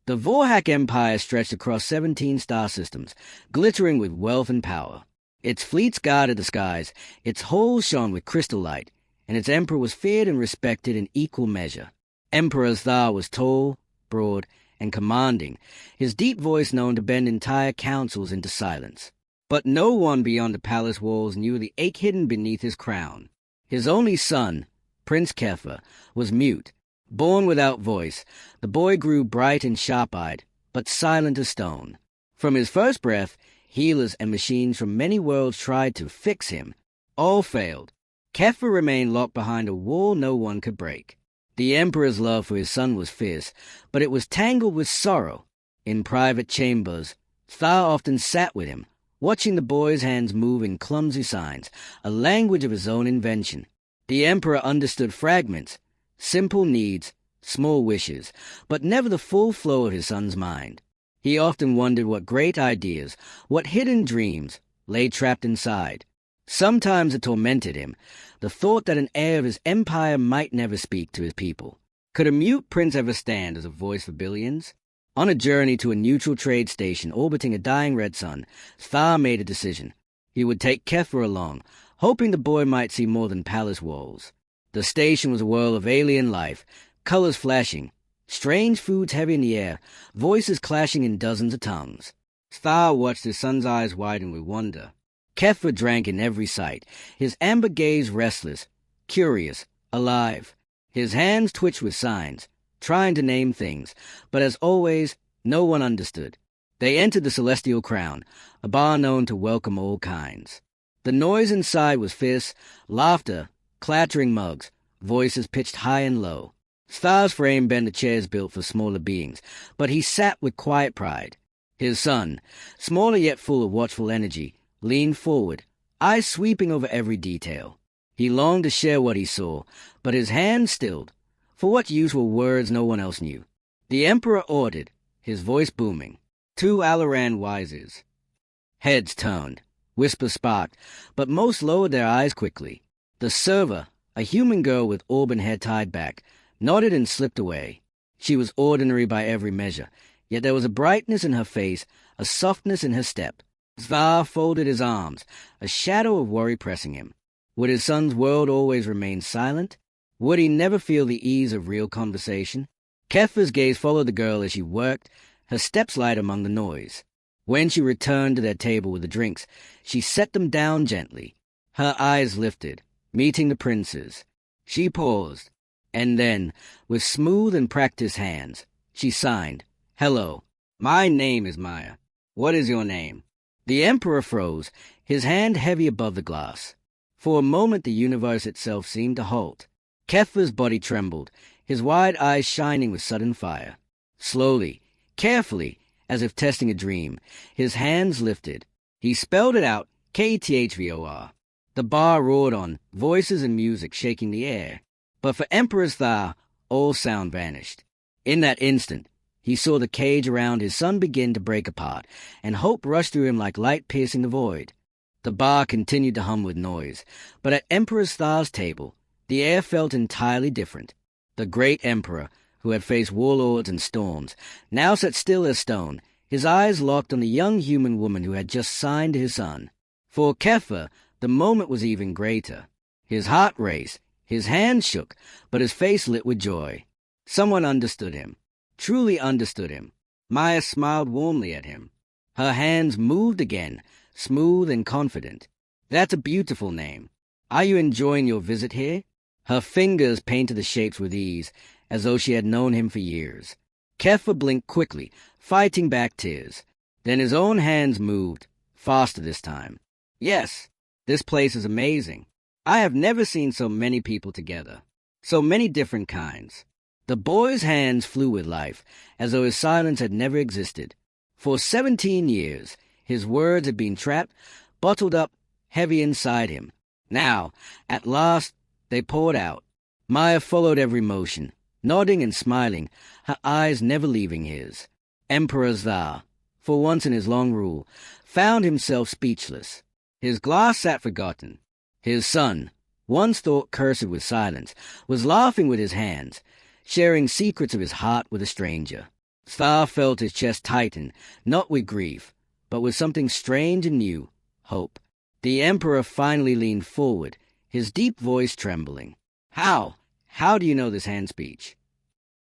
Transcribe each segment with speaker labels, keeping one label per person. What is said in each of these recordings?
Speaker 1: The Vorhak Empire stretched across 17 star systems, glittering with wealth and power. Its fleets guarded the skies, its halls shone with crystal light, and its emperor was feared and respected in equal measure. Emperor Thar was tall, broad, and commanding, his deep voice known to bend entire councils into silence. But no one beyond the palace walls knew the ache hidden beneath his crown. His only son, Prince Kepha, was mute. Born without voice, the boy grew bright and sharp-eyed, but silent as stone. From his first breath, healers and machines from many worlds tried to fix him. All failed. Kepha remained locked behind a wall no one could break. The Emperor's love for his son was fierce, but it was tangled with sorrow. In private chambers, Thar often sat with him, watching the boy's hands move in clumsy signs, a language of his own invention. The Emperor understood fragments, simple needs, small wishes, but never the full flow of his son's mind. He often wondered what great ideas, what hidden dreams, lay trapped inside. Sometimes it tormented him, the thought that an heir of his empire might never speak to his people. Could a mute prince ever stand as a voice for billions? On a journey to a neutral trade station orbiting a dying red sun, Thar made a decision. He would take Kepha along, hoping the boy might see more than palace walls. The station was a world of alien life, colors flashing, strange foods heavy in the air, voices clashing in dozens of tongues. Thar watched his son's eyes widen with wonder. Kepha drank in every sight, his amber gaze restless, curious, alive. His hands twitched with signs, trying to name things, but as always, no one understood. They entered the Celestial Crown, a bar known to welcome all kinds. The noise inside was fierce, laughter, clattering mugs, voices pitched high and low. Thar's frame bent the chairs built for smaller beings, but he sat with quiet pride. His son, smaller yet full of watchful energy, leaned forward, eyes sweeping over every detail. He longed to share what he saw, but his hand stilled. For what use were words no one else knew? The Emperor ordered, his voice booming. 2 Alaran Wises. Heads turned, whispers sparked, but most lowered their eyes quickly. The server, a human girl with auburn hair tied back, nodded and slipped away. She was ordinary by every measure, yet there was a brightness in her face, a softness in her step. Thar folded his arms, a shadow of worry pressing him. Would his son's world always remain silent? Would he never feel the ease of real conversation? Kepha's gaze followed the girl as she worked, her steps light among the noise. When she returned to their table with the drinks, she set them down gently. Her eyes lifted, meeting the prince's. She paused, and then, with smooth and practiced hands, she signed, "Hello, my name is Maya. What is your name?" The Emperor froze, his hand heavy above the glass. For a moment the universe itself seemed to halt. Kepha's body trembled, his wide eyes shining with sudden fire. Slowly, carefully, as if testing a dream, his hands lifted. He spelled it out, K-T-H-V-O-R. The bar roared on, voices and music shaking the air. But for Emperor Thar, all sound vanished. In that instant, he saw the cage around his son begin to break apart, and hope rushed through him like light piercing the void. The bar continued to hum with noise, but at Emperor Thar's table, the air felt entirely different. The great emperor, who had faced warlords and storms, now sat still as stone, his eyes locked on the young human woman who had just signed his son. For Kepha, the moment was even greater. His heart raced, his hands shook, but his face lit with joy. Someone understood him, truly understood him. Maya smiled warmly at him. Her hands moved again, smooth and confident. "That's a beautiful name. Are you enjoying your visit here?" Her fingers painted the shapes with ease, as though she had known him for years. Kepha blinked quickly, fighting back tears. Then his own hands moved, faster this time. "Yes, this place is amazing. I have never seen so many people together. So many different kinds." The boy's hands flew with life, as though his silence had never existed. For 17 years, his words had been trapped, bottled up, heavy inside him. Now, at last, they poured out. Maya followed every motion, nodding and smiling, her eyes never leaving his. Emperor Thar, for once in his long rule, found himself speechless. His glass sat forgotten. His son, once thought cursed with silence, was laughing with his hands, sharing secrets of his heart with a stranger. Star felt his chest tighten, not with grief, but with something strange and new, hope. The Emperor finally leaned forward, his deep voice trembling. How? How do you know this hand speech?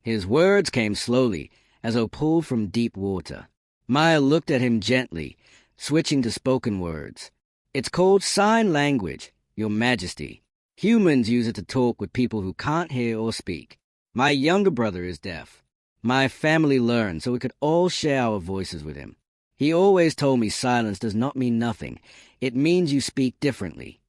Speaker 1: His words came slowly, as though pulled from deep water. Maya looked at him gently, switching to spoken words. It's called sign language, Your Majesty. Humans use it to talk with people who can't hear or speak. My younger brother is deaf. My family learned so we could all share our voices with him. He always told me silence does not mean nothing. It means you speak differently.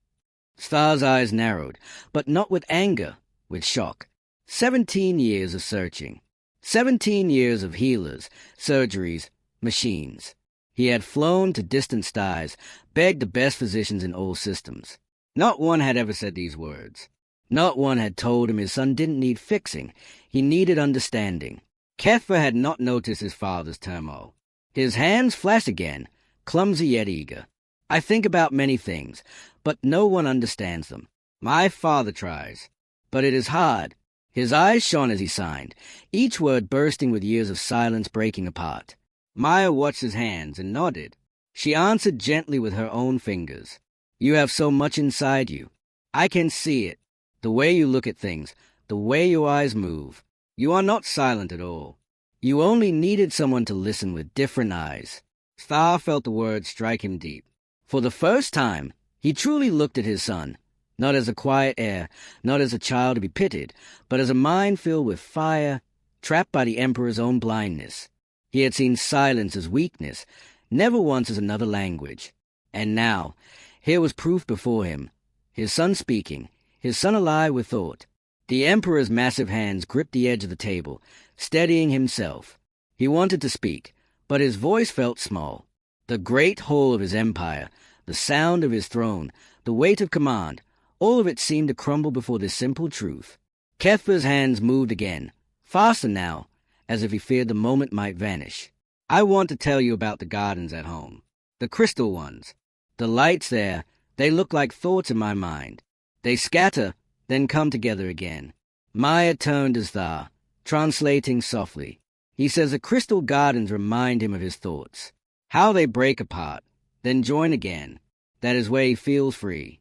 Speaker 1: Star's eyes narrowed, but not with anger, with shock. 17 years of searching. 17 years of healers, surgeries, machines. He had flown to distant stars, begged the best physicians in all systems. Not one had ever said these words. Not one had told him his son didn't need fixing. He needed understanding. Kefir had not noticed his father's turmoil. His hands flashed again, clumsy yet eager. I think about many things, but no one understands them. My father tries, but it is hard. His eyes shone as he signed, each word bursting with years of silence breaking apart. Maya watched his hands and nodded. She answered gently with her own fingers. You have so much inside you. I can see it. The way you look at things, the way your eyes move. You are not silent at all. You only needed someone to listen with different eyes. Star felt the words strike him deep. For the first time, he truly looked at his son, not as a quiet heir, not as a child to be pitied, but as a mind filled with fire, trapped by the Emperor's own blindness. He had seen silence as weakness, never once as another language. And now, here was proof before him. His son speaking, his son alive with thought. The Emperor's massive hands gripped the edge of the table, steadying himself. He wanted to speak, but his voice felt small. The great whole of his empire, the sound of his throne, the weight of command, all of it seemed to crumble before this simple truth. Kefir's hands moved again, faster now, as if he feared the moment might vanish. I want to tell you about the gardens at home. The crystal ones. The lights there, they look like thoughts in my mind. They scatter, then come together again. Maya turned to Thar, translating softly. He says the crystal gardens remind him of his thoughts. How they break apart, then join again. That is where he feels free.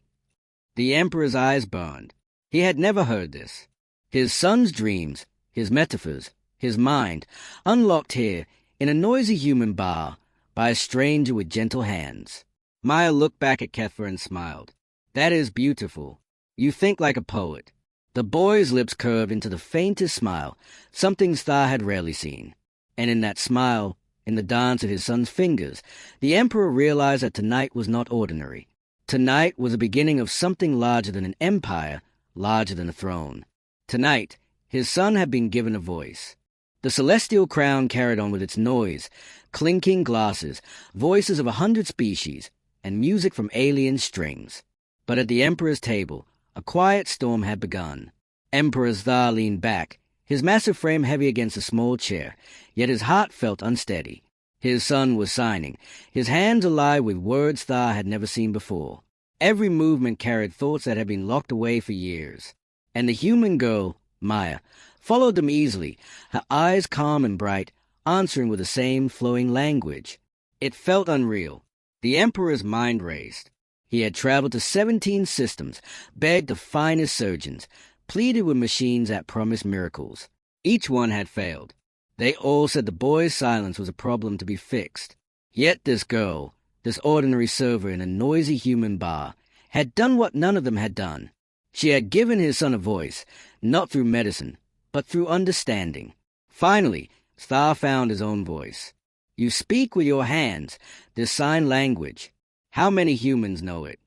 Speaker 1: The Emperor's eyes burned. He had never heard this. His son's dreams, his metaphors, his mind, unlocked here in a noisy human bar by a stranger with gentle hands. Maya looked back at Kefir and smiled. That is beautiful. You think like a poet. The boy's lips curved into the faintest smile, something Star had rarely seen. And in that smile, in the dance of his son's fingers, the Emperor realized that tonight was not ordinary. Tonight was the beginning of something larger than an empire, larger than a throne. Tonight, his son had been given a voice. The celestial crown carried on with its noise, clinking glasses, voices of 100 species, and music from alien strings. But at the Emperor's table, a quiet storm had begun. Emperor Thar leaned back, his massive frame heavy against a small chair, yet his heart felt unsteady. His son was signing, his hands alive with words Thar had never seen before. Every movement carried thoughts that had been locked away for years. And the human girl, Maya, followed them easily, her eyes calm and bright, answering with the same flowing language. It felt unreal. The Emperor's mind raced. He had traveled to 17 systems, begged the finest surgeons, pleaded with machines that promised miracles. Each one had failed. They all said the boy's silence was a problem to be fixed. Yet this girl, this ordinary server in a noisy human bar, had done what none of them had done. She had given his son a voice, not through medicine, but through understanding. Finally, Star found his own voice. You speak with your hands, this sign language. How many humans know it?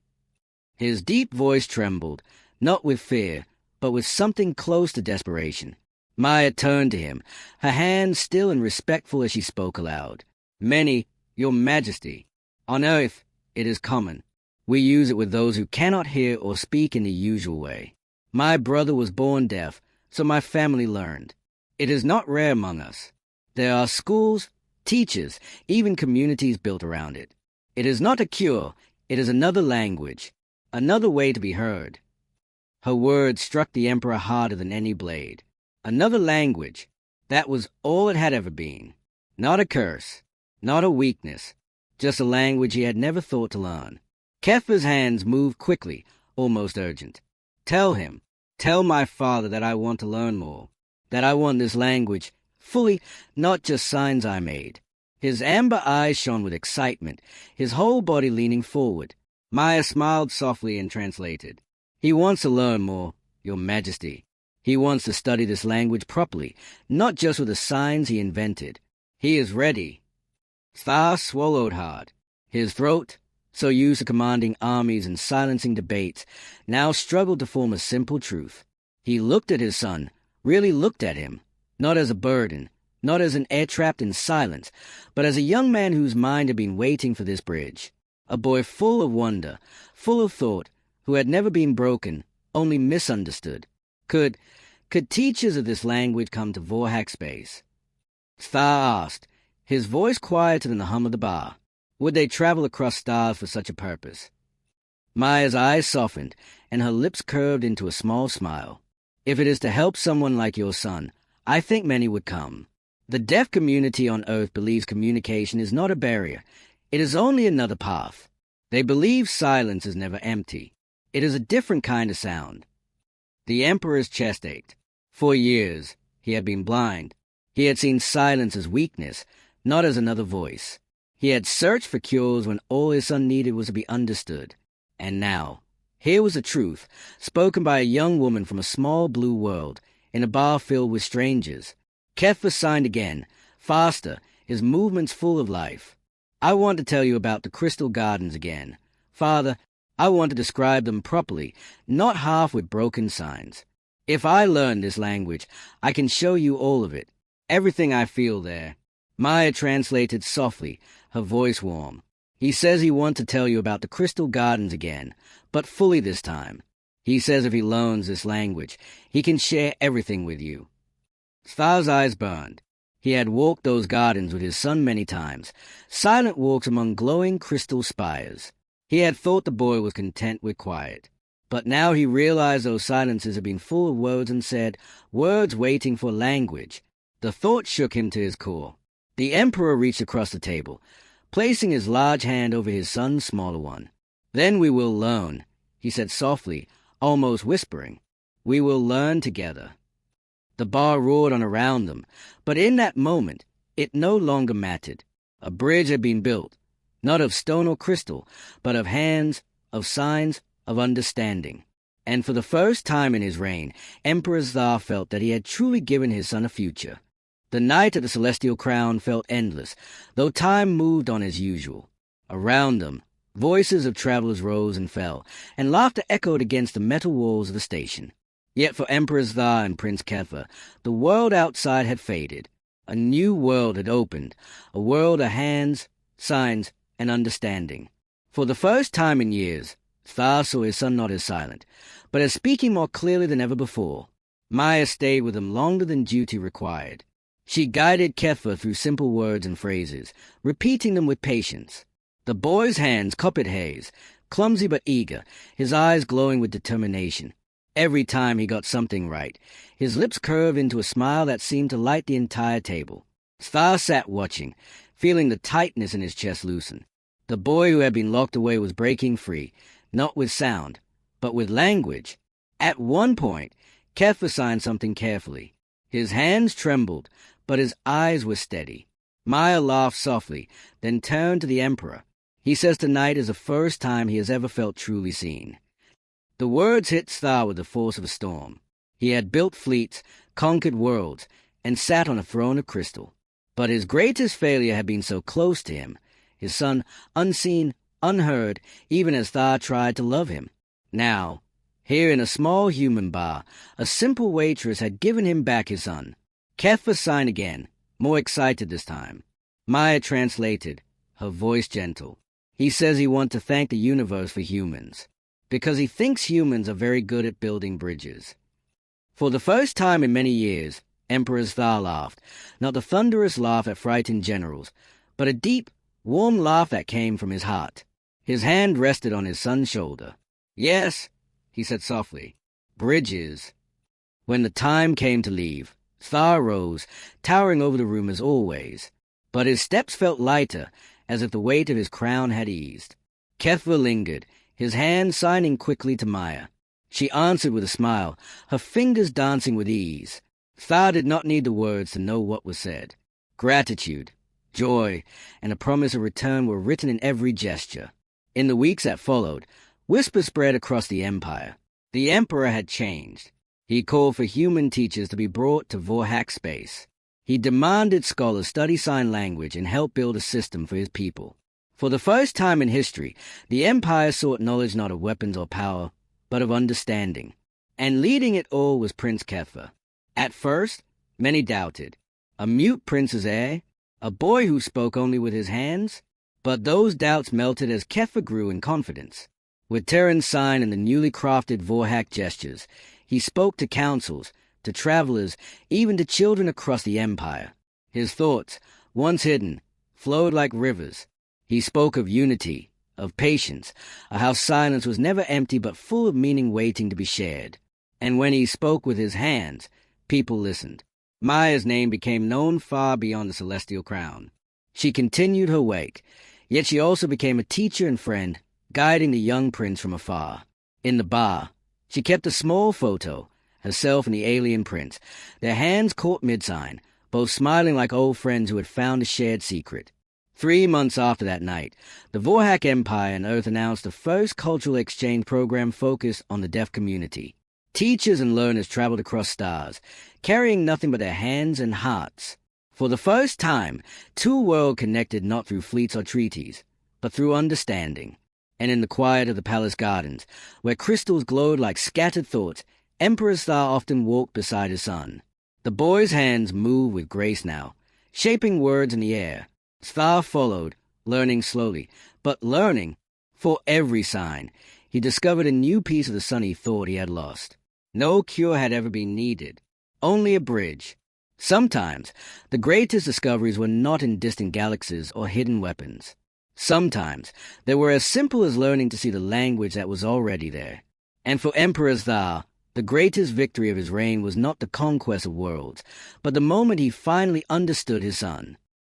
Speaker 1: His deep voice trembled, not with fear, but with something close to desperation. Maya turned to him, her hands still and respectful as she spoke aloud. Many, Your Majesty. On earth, it is common. We use it with those who cannot hear or speak in the usual way. My brother was born deaf, so my family learned. It is not rare among us. There are schools, teachers, even communities built around it. It is not a cure, it is another language, another way to be heard. Her words struck the Emperor harder than any blade. Another language. That was all it had ever been. Not a curse, not a weakness, just a language he had never thought to learn. Kefir's hands moved quickly, almost urgent. Tell him, tell my father that I want to learn more, that I want this language fully, not just signs I made. His amber eyes shone with excitement, his whole body leaning forward. Maya smiled softly and translated. He wants to learn more, Your Majesty. He wants to study this language properly, not just with the signs he invented. He is ready. Thar swallowed hard. His throat, so used to commanding armies and silencing debates, now struggled to form a simple truth. He looked at his son, really looked at him, not as a burden, not as an heir trapped in silence, but as a young man whose mind had been waiting for this bridge. A boy full of wonder, full of thought, who had never been broken, only misunderstood. Could teachers of this language come to Vorhack space? Thar asked, his voice quieter than the hum of the bar. Would they travel across stars for such a purpose? Maya's eyes softened, and her lips curved into a small smile. If it is to help someone like your son, I think many would come. The deaf community on Earth believes communication is not a barrier. It is only another path. They believe silence is never empty. It is a different kind of sound. The Emperor's chest ached. For years, he had been blind. He had seen silence as weakness, not as another voice. He had searched for cures when all his son needed was to be understood. And now, here was the truth, spoken by a young woman from a small blue world, in a bar filled with strangers. Kefir signed again, faster, his movements full of life. I want to tell you about the Crystal Gardens again. Father, I want to describe them properly, not half with broken signs. If I learn this language, I can show you all of it, everything I feel there. Maya translated softly, her voice warm. He says he wants to tell you about the Crystal Gardens again, but fully this time. He says if he learns this language, he can share everything with you. Thar's eyes burned. He had walked those gardens with his son many times, silent walks among glowing crystal spires. He had thought the boy was content with quiet. But now he realized those silences had been full of words and said, words waiting for language. The thought shook him to his core. The Emperor reached across the table, placing his large hand over his son's smaller one. Then we will learn, he said softly, almost whispering. We will learn together. The bar roared on around them, but in that moment, it no longer mattered. A bridge had been built, not of stone or crystal, but of hands, of signs, of understanding. And for the first time in his reign, Emperor Thar felt that he had truly given his son a future. The night at the Celestial Crown felt endless, though time moved on as usual. Around them, voices of travelers rose and fell, and laughter echoed against the metal walls of the station. Yet for Emperor Thar and Prince Kefir, the world outside had faded. A new world had opened, a world of hands, signs, and understanding. For the first time in years, Thar saw his son not as silent, but as speaking more clearly than ever before. Maya stayed with him longer than duty required. She guided Kefir through simple words and phrases, repeating them with patience. The boy's hands copied his, clumsy but eager, his eyes glowing with determination. Every time he got something right, his lips curved into a smile that seemed to light the entire table. Thar sat watching, feeling the tightness in his chest loosen. The boy who had been locked away was breaking free, not with sound, but with language. At one point, Kefir signed something carefully. His hands trembled, but his eyes were steady. Maya laughed softly, then turned to the Emperor. He says tonight is the first time he has ever felt truly seen. The words hit Thar with the force of a storm. He had built fleets, conquered worlds, and sat on a throne of crystal. But his greatest failure had been so close to him, his son unseen, unheard, even as Thar tried to love him. Now, here in a small human bar, a simple waitress had given him back his son. Kefir signed again, more excited this time. Maya translated, her voice gentle. He says he wants to thank the universe for humans, because he thinks humans are very good at building bridges. For the first time in many years, Emperor Thar laughed, not the thunderous laugh at frightened generals, but a deep, warm laugh that came from his heart. His hand rested on his son's shoulder. Yes, he said softly, bridges. When the time came to leave, Thar rose, towering over the room as always, but his steps felt lighter, as if the weight of his crown had eased. Kefva lingered, his hand signing quickly to Maya. She answered with a smile, her fingers dancing with ease. Thar did not need the words to know what was said. Gratitude, joy, and a promise of return were written in every gesture. In the weeks that followed, whispers spread across the empire. The emperor had changed. He called for human teachers to be brought to Vorhak space. He demanded scholars study sign language and help build a system for his people. For the first time in history, the empire sought knowledge not of weapons or power, but of understanding. And leading it all was Prince Kefva. At first, many doubted. A mute prince's heir? A boy who spoke only with his hands? But those doubts melted as Kefva grew in confidence. With Terran's sign and the newly crafted Vorhak gestures, he spoke to councils, to travelers, even to children across the empire. His thoughts, once hidden, flowed like rivers. He spoke of unity, of patience, of how silence was never empty but full of meaning waiting to be shared. And when he spoke with his hands, people listened. Maya's name became known far beyond the celestial crown. She continued her wake, yet she also became a teacher and friend, guiding the young prince from afar. In the bar, she kept a small photo, herself and the alien prince, their hands caught mid-sign, both smiling like old friends who had found a shared secret. 3 months after that night, the Vorhak Empire and Earth announced the first cultural exchange program focused on the deaf community. Teachers and learners traveled across stars, carrying nothing but their hands and hearts. For the first time, two worlds connected not through fleets or treaties, but through understanding. And in the quiet of the palace gardens, where crystals glowed like scattered thoughts, Emperor Thar often walked beside his son. The boy's hands moved with grace now, shaping words in the air. Thar followed, learning slowly, but learning. For every sign, he discovered a new piece of the son he thought he had lost. No cure had ever been needed, only a bridge. Sometimes, the greatest discoveries were not in distant galaxies or hidden weapons. Sometimes, they were as simple as learning to see the language that was already there. And for Emperor Thar, the greatest victory of his reign was not the conquest of worlds, but the moment he finally understood his son.